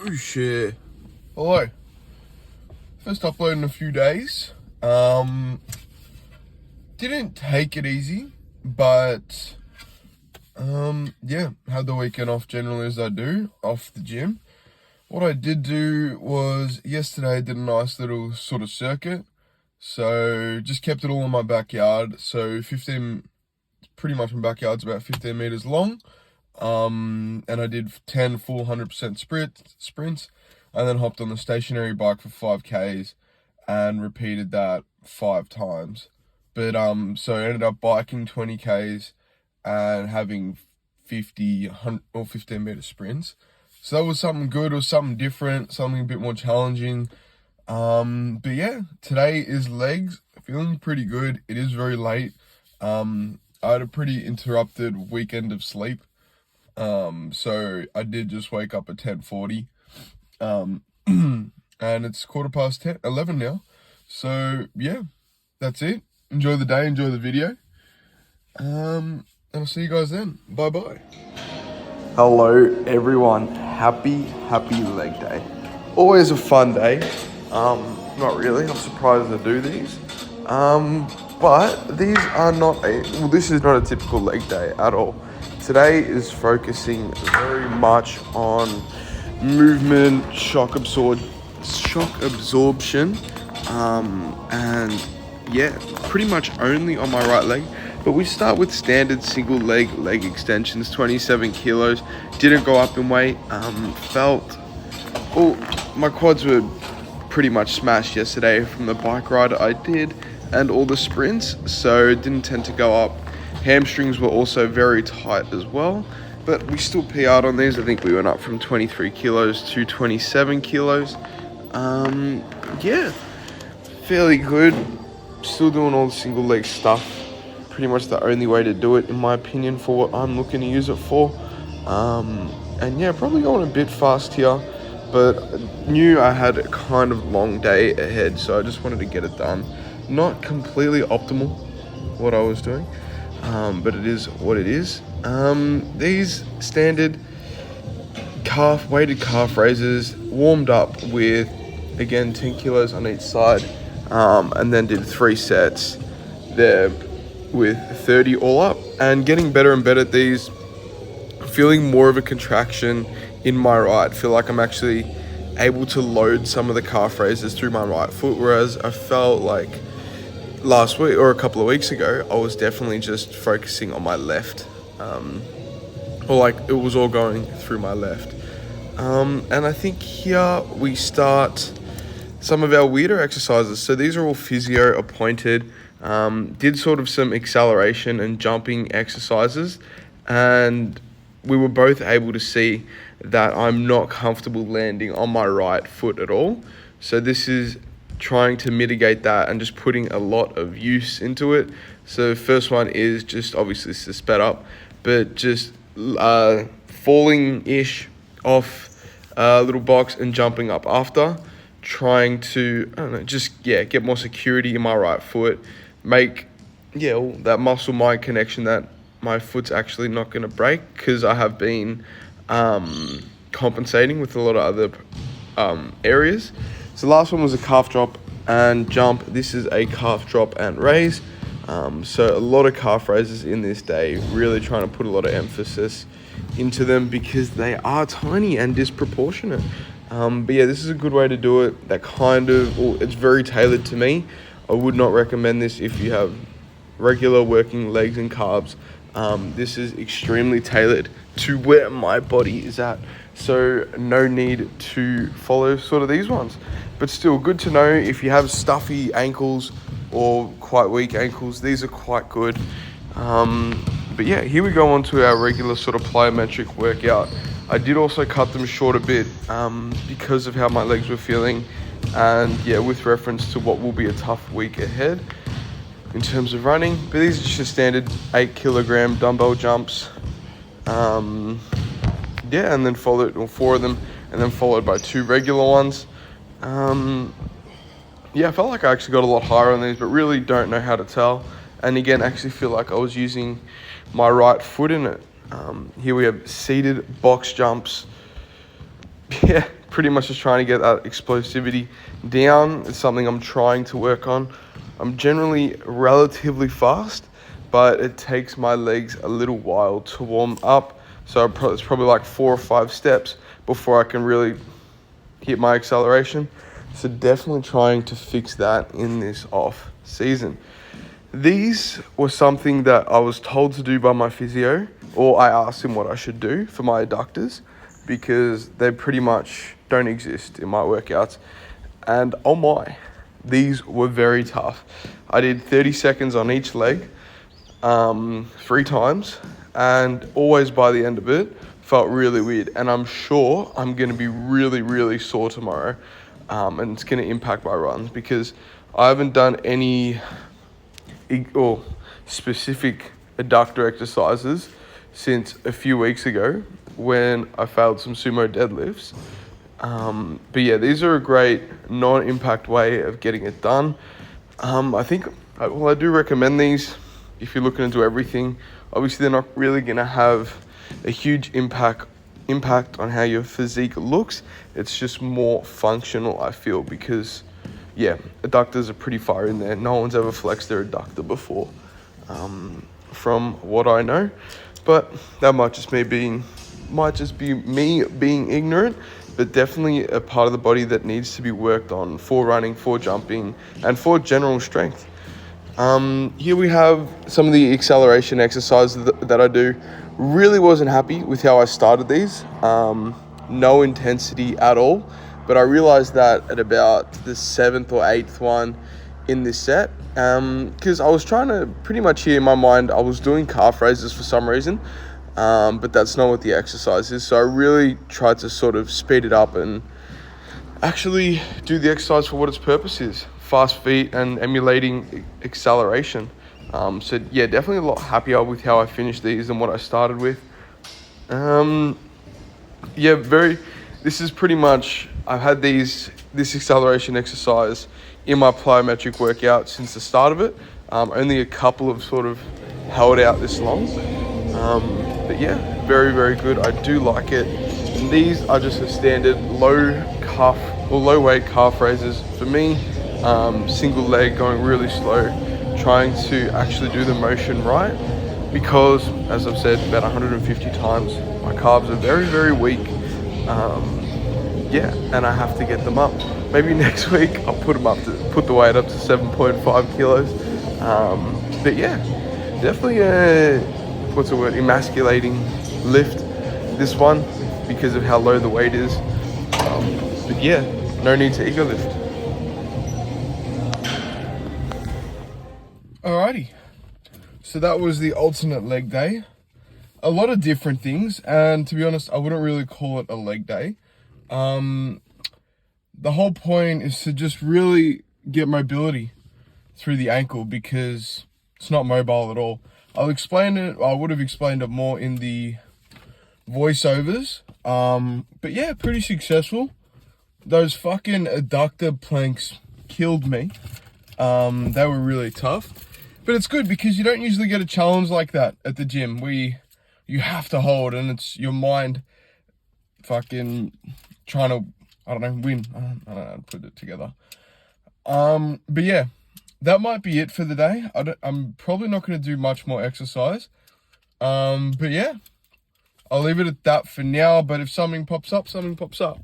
Oh shit. Hello. First upload in a few days. Didn't take it easy, but yeah, had the weekend off generally as I do, off the gym. What I did do was yesterday I did a nice little sort of circuit. So just kept it all in my backyard. So 15, pretty much my backyard's about 15 meters long. And I did 10 full 100% sprints, and then hopped on the stationary bike for 5Ks and repeated that 5 times. But so I ended up biking 20Ks and having 50 or 15 meter sprints. So that was something good. It was something different, something a bit more challenging. But yeah, today is legs. Feeling pretty good. It is very late. I had a pretty interrupted weekend of sleep. So I did just wake up at 10:40. And it's 11 now. So yeah, that's it. Enjoy the day, enjoy the video. And I'll see you guys then. Bye bye. Hello everyone, happy leg day. Always a fun day. Not really, I'm surprised to do these. But these are not this is not a typical leg day at all. Today is focusing very much on movement, shock absorption, and yeah, pretty much only on my right leg. But we start with standard single leg extensions, 27 kilos. Didn't go up in weight. My quads were pretty much smashed yesterday from the bike ride I did and all the sprints, so it didn't tend to go up. Hamstrings were also very tight as well, but we still PR'd on these. I think we went up from 23 kilos to 27 kilos. Yeah, fairly good. Still doing all the single leg stuff. Pretty much the only way to do it, in my opinion, for what I'm looking to use it for. And yeah, probably going a bit fast here, but knew I had a kind of long day ahead, so I just wanted to get it done. Not completely optimal what I was doing, but it is what it is. These standard weighted calf raises, warmed up with, again, 10 kilos on each side, and then did 3 sets there with 30 all up, and getting better and better at these. Feeling more of a contraction in my right. Feel like I'm actually able to load some of the calf raises through my right foot, whereas I felt like last week or a couple of weeks ago I was definitely just focusing on my left, or like it was all going through my left. And I think here we start some of our weirder exercises. So these are all physio appointed. Did sort of some acceleration and jumping exercises, and we were both able to see that I'm not comfortable landing on my right foot at all. So this is trying to mitigate that and just putting a lot of use into it. So first one is just obviously to sped up, but just falling-ish off a little box and jumping up after, trying to, I don't know, just, yeah, get more security in my right foot, make, that muscle-mind connection that my foot's actually not going to break, because I have been compensating with a lot of other areas. So the last one was a calf drop and jump. This is a calf drop and raise. So a lot of calf raises in this day, really trying to put a lot of emphasis into them because they are tiny and disproportionate. But yeah, this is a good way to do it. It's very tailored to me. I would not recommend this if you have regular working legs and calves. This is extremely tailored to where my body is at, so no need to follow sort of these ones. But still good to know if you have stuffy ankles or quite weak ankles, these are quite good. But yeah, here we go on to our regular sort of plyometric workout. I did also cut them short a bit because of how my legs were feeling, and yeah, with reference to what will be a tough week ahead in terms of running. But these are just your standard 8 kilogram dumbbell jumps. And then followed, or 4 of them, and then followed by 2 regular ones. I felt like I actually got a lot higher on these, but really don't know how to tell. And again, actually feel like I was using my right foot in it. Here we have seated box jumps. Yeah, pretty much just trying to get that explosivity down. It's something I'm trying to work on. I'm generally relatively fast, but it takes my legs a little while to warm up. So it's probably like 4 or 5 steps before I can really hit my acceleration. So definitely trying to fix that in this off season. These were something that I was told to do by my physio, or I asked him what I should do for my adductors, because they pretty much don't exist in my workouts. And oh my, these were very tough. I did 30 seconds on each leg, 3 times, and always by the end of it, felt really weird. And I'm sure I'm gonna be really, really sore tomorrow, and it's gonna impact my runs, because I haven't done any or specific adductor exercises since a few weeks ago when I failed some sumo deadlifts. But yeah, these are a great non-impact way of getting it done. I do recommend these if you're looking to do everything. Obviously, they're not really going to have a huge impact on how your physique looks. It's just more functional, I feel, because yeah, adductors are pretty far in there. No one's ever flexed their adductor before, from what I know. But that might just be me being ignorant, but definitely a part of the body that needs to be worked on for running, for jumping, and for general strength. Here we have some of the acceleration exercises that I do. Really wasn't happy with how I started these. No intensity at all. But I realized that at about the 7th or 8th one in this set, because I was trying to pretty much here in my mind, I was doing calf raises for some reason, but that's not what the exercise is. So I really tried to sort of speed it up and actually do the exercise for what its purpose is, fast feet and emulating acceleration. So yeah, definitely a lot happier with how I finished these than what I started with. This is pretty much, I've had this acceleration exercise in my plyometric workout since the start of it. Only a couple have sort of held out this long. But yeah, very, very good. I do like it. And these are just a standard low weight calf raises for me. Single leg, going really slow, trying to actually do the motion right. Because, as I've said about 150 times, my calves are very, very weak. And I have to get them up. Maybe next week I'll put the weight up to 7.5 kilos. But yeah, definitely emasculating lift, this one, because of how low the weight is. But yeah, no need to ego lift. Alrighty, so that was the alternate leg day. A lot of different things, and to be honest, I wouldn't really call it a leg day. The whole point is to just really get mobility through the ankle, because it's not mobile at all. I would have explained it more in the voiceovers. But yeah, pretty successful. Those fucking adductor planks killed me. They were really tough. But it's good because you don't usually get a challenge like that at the gym where you have to hold and it's your mind fucking trying to, win. I don't know how to put it together. But yeah, that might be it for the day. I'm probably not going to do much more exercise. But yeah, I'll leave it at that for now. But if something pops up, something pops up.